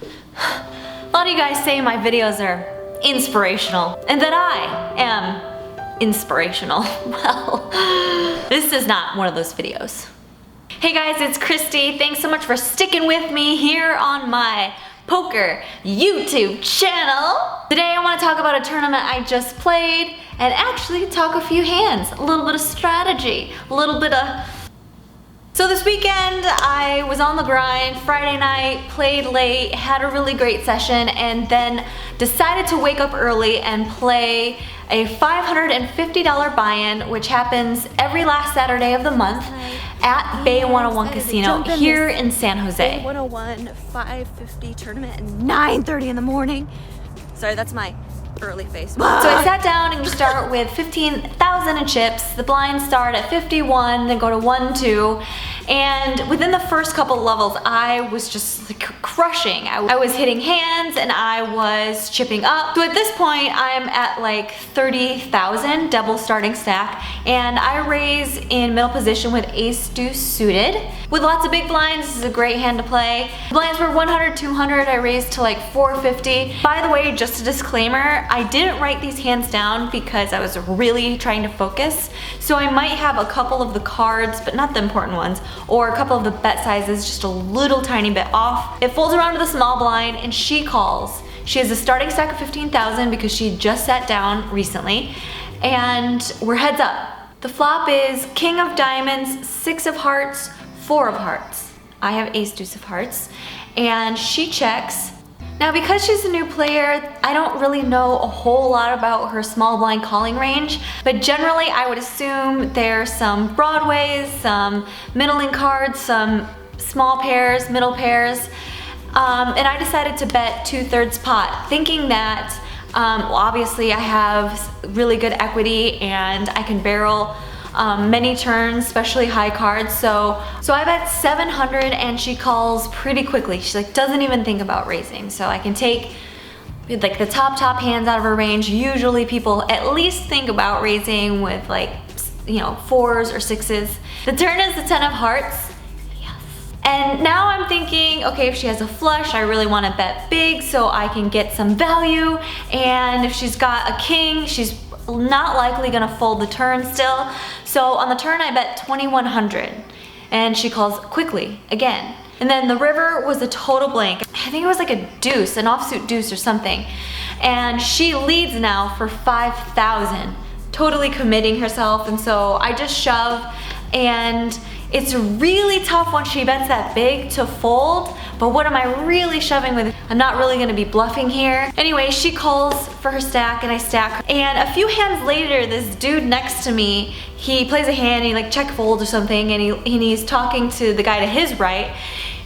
A lot of you guys say my videos are inspirational and that I am inspirational. Well, this is not one of those videos. Hey guys, it's Kristy. Thanks so much for sticking with me here on my poker YouTube channel. Today I want to talk about a tournament I just played and actually talk a few hands, a little bit of strategy, a little bit of... So this weekend I was on the grind, Friday night, played late, had a really great session, and then decided to wake up early and play a $550 buy-in, which happens every last Saturday of the month at Bay 101 Casino here in San Jose. Bay 101 $550 tournament at 9:30 in the morning. Sorry, that's my early face. So I sat down and you start with 15,000 in chips. The blinds start at 51, then go to 1-2. And within the first couple levels, I was just like crushing. I was hitting hands and I was chipping up. So at this point, I'm at like 30,000 double starting stack, and I raise in middle position with ace deuce suited. With lots of big blinds, this is a great hand to play. The blinds were 100, 200, I raised to like 450. By the way, just a disclaimer, I didn't write these hands down because I was really trying to focus. So I might have a couple of the cards, but not the important ones, or a couple of the bet sizes just a little tiny bit off. It folds around to the small blind and she calls. She has a starting stack of 15,000 because she just sat down recently, and we're heads up. The flop is king of diamonds, 6 of hearts, 4 of hearts. I have ace deuce of hearts, and she checks. Now because she's a new player, I don't really know a whole lot about her small blind calling range, but generally I would assume there's some broadways, some middling cards, some small pairs, middle pairs, and I decided to bet 2/3 pot, thinking that well, obviously I have really good equity and I can barrel many turns, especially high cards. So I bet 700 and she calls pretty quickly. She like doesn't even think about raising. So I can take like the top hands out of her range. Usually people at least think about raising with like, you know, 4s or 6s. The turn is the 10 of hearts. And now I'm thinking, okay, if she has a flush, I really want to bet big so I can get some value. And if she's got a king, she's not likely gonna fold the turn still. So on the turn I bet 2,100 and she calls quickly again. And then the river was a total blank. I think it was like a deuce, an offsuit deuce or something. And she leads now for 5,000, totally committing herself. And so I just shove, and it's really tough when she bets that big to fold, but what am I really shoving with? I'm not really gonna be bluffing here. Anyway, she calls for her stack and I stack. And a few hands later, this dude next to me, he plays a hand, he like check folds or something, and he's talking to the guy to his right,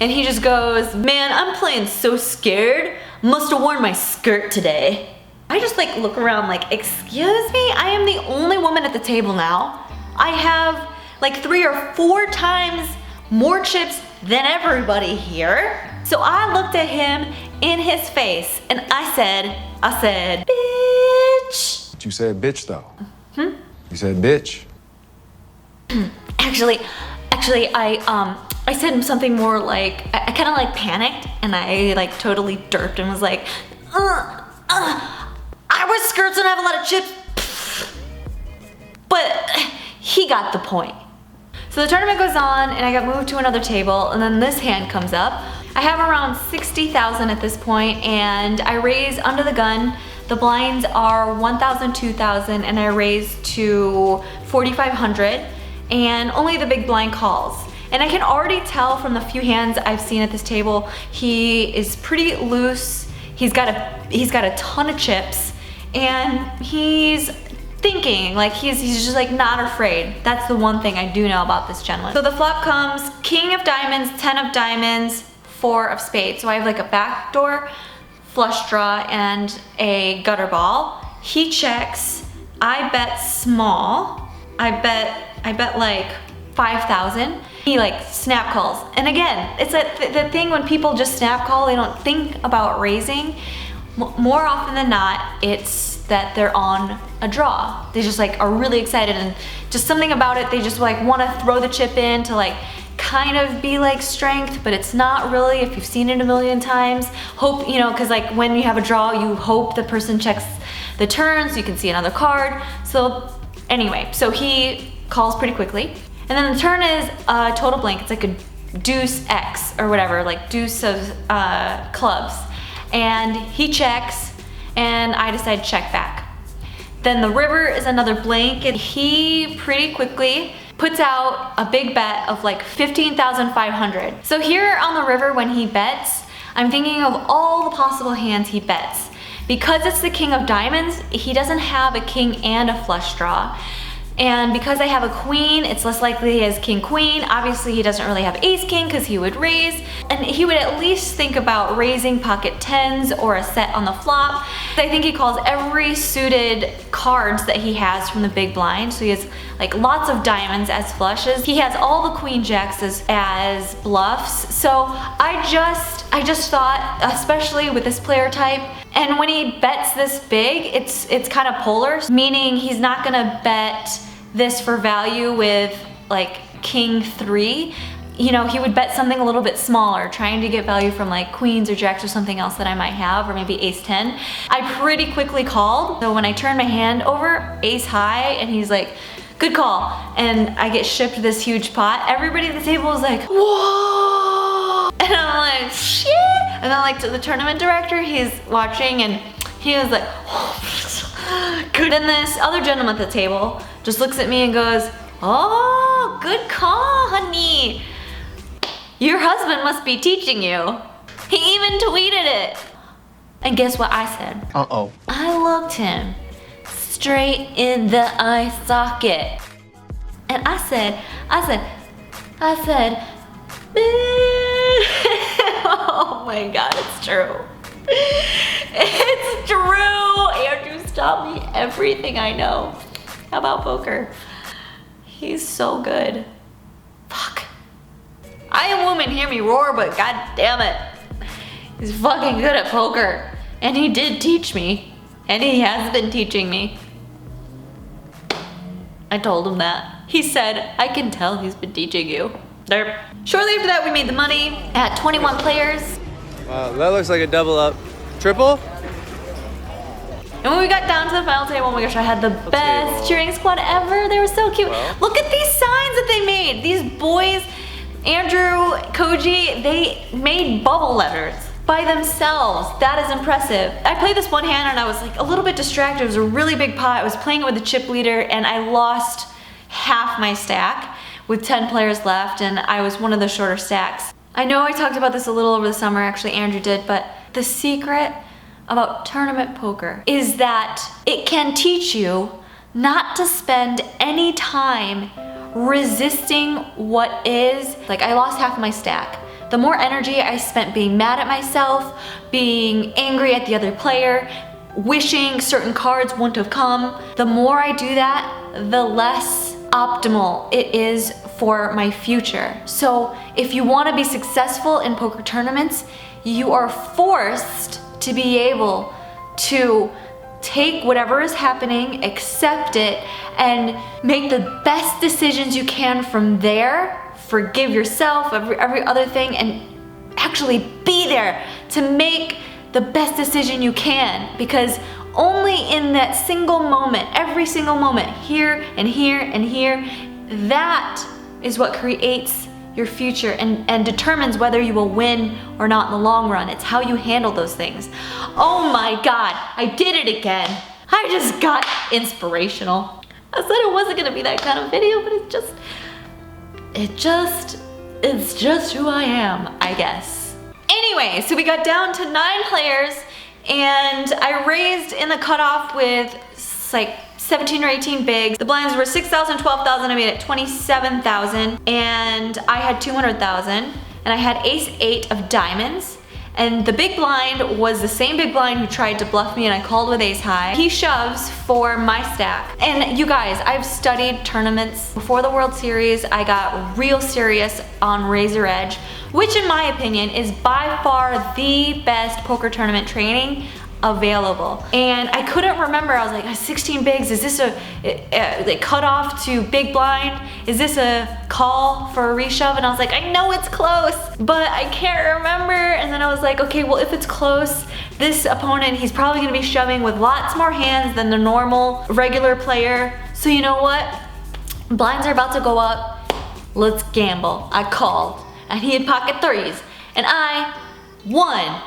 and he just goes, "Man, I'm playing so scared. Must have worn my skirt today." I just like look around like, excuse me? I am the only woman at the table now. I have like 3 or 4 times more chips than everybody here. So I looked at him in his face and I said, bitch. But you said bitch though. You said bitch. Actually, I said something more like, I kind of like panicked and I like totally derped and was like, I wear skirts and I have a lot of chips. But he got the point. So the tournament goes on and I got moved to another table, and then this hand comes up. I have around 60,000 at this point and I raise under the gun. The blinds are 1,000, 2,000, and I raise to 4,500, and only the big blind calls. And I can already tell from the few hands I've seen at this table, he is pretty loose. He's got a ton of chips, and he's thinking, like he's just like not afraid. That's the one thing I do know about this gentleman. So the flop comes king of diamonds, 10 of diamonds, 4 of spades. So I have like a backdoor flush draw and a gutter ball. He checks. I bet small. I bet like 5,000. He like snap calls. And again, it's the thing when people just snap call, they don't think about raising. More often than not, it's that they're on a draw. They just like are really excited, and just something about it, they just like want to throw the chip in to like kind of be like strength, but it's not really if you've seen it a million times. Hope, you know, because like when you have a draw, you hope the person checks the turn so you can see another card. So anyway, so he calls pretty quickly. And then the turn is a total blank. It's like a deuce X or whatever, like deuce of clubs. And he checks and I decide to check back. Then the river is another blank and he pretty quickly puts out a big bet of like 15,500. So here on the river when he bets, I'm thinking of all the possible hands he bets. Because it's the king of diamonds, he doesn't have a king and a flush draw. And because I have a queen, it's less likely he has king queen. Obviously he doesn't really have ace king because he would raise. And he would at least think about raising pocket tens or a set on the flop. I think he calls every suited cards that he has from the big blind. So he has like lots of diamonds as flushes. He has all the queen jacks as bluffs. So I just thought, especially with this player type, and when he bets this big, it's kind of polar, meaning he's not gonna bet this for value with like king 3. You know, he would bet something a little bit smaller, trying to get value from like queens or jacks or something else that I might have, or maybe ace 10. I pretty quickly called, so when I turned my hand over, ace high, and he's like, good call, and I get shipped this huge pot. Everybody at the table was like, whoa! And I'm like, shit! And then like to the tournament director, he's watching and he was like, oh, good. Then this other gentleman at the table just looks at me and goes, oh, good call, honey. Your husband must be teaching you. He even tweeted it. And guess what I said? Uh-oh. I looked him straight in the eye socket. And I said, oh my God, it's true. It's true. Andrew taught me everything I know about poker. He's so good. Fuck. I am woman, hear me roar, but god damn it. He's fucking good at poker. And he did teach me. And he has been teaching me. I told him that. He said, I can tell he's been teaching you. Derp. Shortly after that, we made the money at 21 players. Wow, that looks like a double up. Triple? And when we got down to the final table, oh my gosh, I had the best cheering squad ever. They were so cute. Well. Look at these signs that they made. These boys, Andrew, Koji, they made bubble letters by themselves. That is impressive. I played this one hand and I was like a little bit distracted. It was a really big pot. I was playing it with the chip leader and I lost half my stack with 10 players left, and I was one of the shorter stacks. I know I talked about this a little over the summer, actually Andrew did, but the secret about tournament poker is that it can teach you not to spend any time resisting what is. Like, I lost half my stack. The more energy I spent being mad at myself, being angry at the other player, wishing certain cards wouldn't have come, the more I do that, the less optimal it is for my future. So if you want to be successful in poker tournaments, you are forced to be able to take whatever is happening, accept it, and make the best decisions you can from there. Forgive yourself, every other thing, and actually be there to make the best decision you can, because only in that single moment, every single moment, here and here and here, that is what creates your future and determines whether you will win or not in the long run. It's how you handle those things. Oh my God, I did it again. I just got inspirational. I said it wasn't gonna be that kind of video, but it's just who I am, I guess. Anyway, so we got down to 9 players and I raised in the cutoff with like 17 or 18 bigs. The blinds were 6,000, 12,000, I made it 27,000, and I had 200,000, and I had ace 8 of diamonds, and the big blind was the same big blind who tried to bluff me and I called with ace high. He shoves for my stack. And you guys, I've studied tournaments before the World Series. I got real serious on Razor Edge, which in my opinion is by far the best poker tournament training available. And I couldn't remember, I was like, 16 bigs, is this a cut off to big blind? Is this a call for a reshove? And I was like, I know it's close, but I can't remember. And then I was like, okay, well if it's close, this opponent, he's probably gonna be shoving with lots more hands than the normal regular player. So you know what? Blinds are about to go up. Let's gamble. I called, and he had pocket threes, and I won.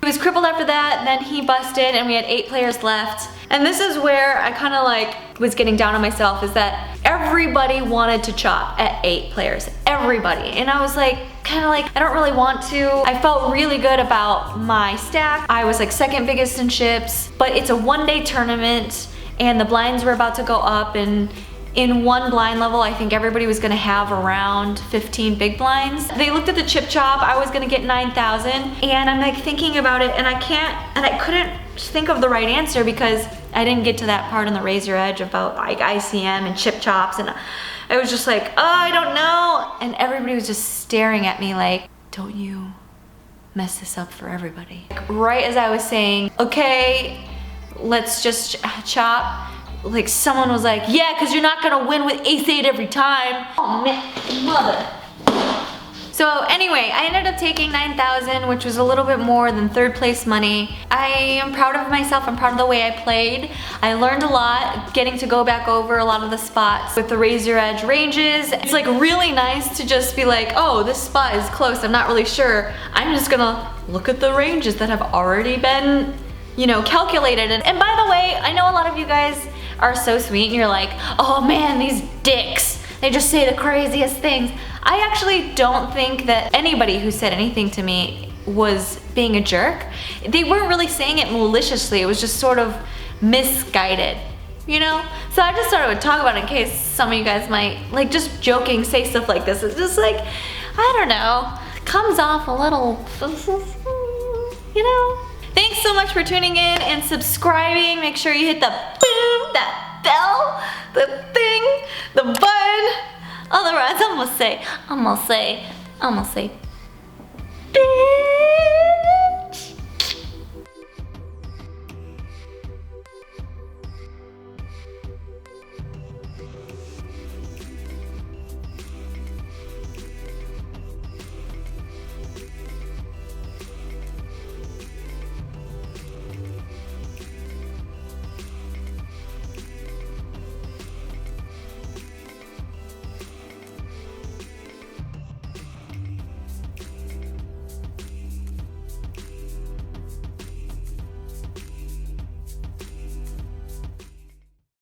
He was crippled after that, then he busted, and we had 8 players left. And this is where I kind of like was getting down on myself, is that everybody wanted to chop at 8 players, everybody. And I was like, kind of like, I don't really want to. I felt really good about my stack. I was like second biggest in chips, but it's a 1-day tournament, and the blinds were about to go up, and in one blind level, I think everybody was gonna have around 15 big blinds. They looked at the chip chop, I was gonna get 9,000, and I'm like thinking about it, and I couldn't think of the right answer because I didn't get to that part on the razor edge about like ICM and chip chops, and I was just like, oh, I don't know. And everybody was just staring at me like, don't you mess this up for everybody. Right as I was saying, okay, let's just chop, like someone was like, yeah, because you're not gonna win with ace-8 every time. Oh man, mother. So anyway, I ended up taking 9,000, which was a little bit more than 3rd place money. I am proud of myself, I'm proud of the way I played. I learned a lot, getting to go back over a lot of the spots with the razor edge ranges. It's like really nice to just be like, oh, this spot is close, I'm not really sure. I'm just gonna look at the ranges that have already been, you know, calculated. And by the way, I know a lot of you guys are so sweet and you're like, oh man, these dicks, they just say the craziest things. I actually don't think that anybody who said anything to me was being a jerk. They weren't really saying it maliciously, it was just sort of misguided, you know? So I just thought I would talk about it in case some of you guys might, like, just joking, say stuff like this. It's just like, I don't know, comes off a little, you know? Thanks so much for tuning in and subscribing. Make sure you hit the boom, that bell, the thing, the button. Otherwise, I'm gonna say